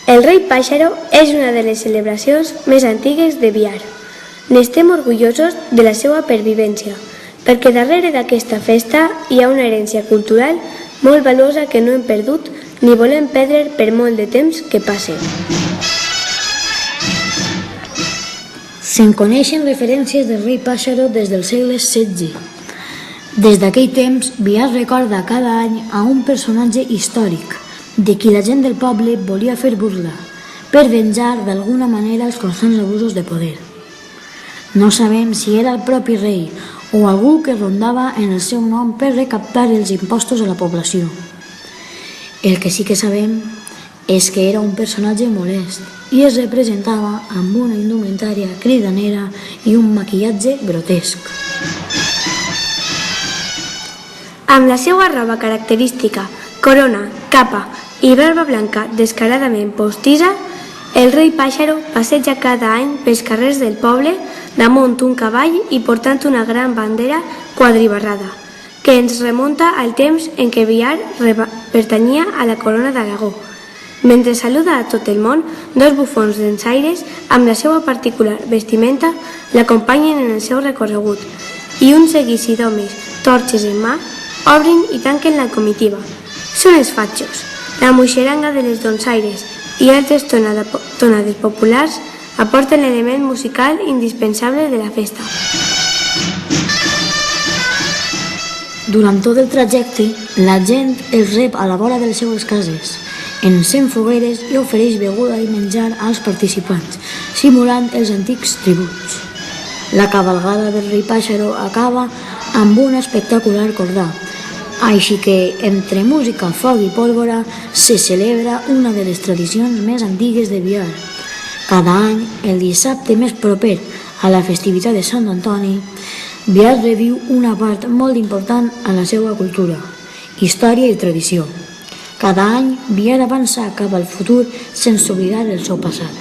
El Rei Pàixaro és una de les celebracions més antigues de Biar. N'estem orgullosos de la seva pervivència, perquè darrere d'aquesta festa hi ha una herència cultural molt valuosa que no hem perdut ni volem perdre per molt de temps que passe. Se'n coneixen referències del Rei Pàixaro des del segle XVI. Des d'aquell temps, Biar recorda cada any a un personatge històric, de qui la gent del poble volia fer burla, per venjar d'alguna manera els constants abusos de poder. No sabem si era el propi rei o algú que rondava en el seu nom per recaptar els impostos a la població. El que sí que sabem és que era un personatge molest i es representava amb una indumentària cridanera i un maquillatge grotesc. Amb la seva roba característica, corona, capa i barba blanca descaradament postissa, el Rei Pàixaro passeja cada any pels carrers del poble damunt un cavall i portant una gran bandera quadribarrada, que ens remunta al temps en què Biar pertanyia a la corona d'Aragó. Mentre saluda a tot el món, dos bufons dansaires amb la seva particular vestimenta l'acompanyen en el seu recorregut i un seguici d'homes, torxes en mà, obrin i tanquen la comitiva. Són els fatxos, la moixeranga de les donsaires i altres tonades populars aporten l'element musical indispensable de la festa. Durant tot el trajecte, la gent els rep a la vora de les seues cases, encén fogueres i ofereix beguda i menjar als participants, simulant els antics tributs. La cavalgada del Rei Pàixaro acaba amb un espectacular cordà, així que, entre música, foc i pólvora, se celebra una de les tradicions més antigues de Biar. Cada any, el dissabte més proper a la festivitat de Sant Antoni, Biar reviu una part molt important a la seva cultura, història i tradició. Cada any, Biar avança cap al futur sense oblidar el seu passat.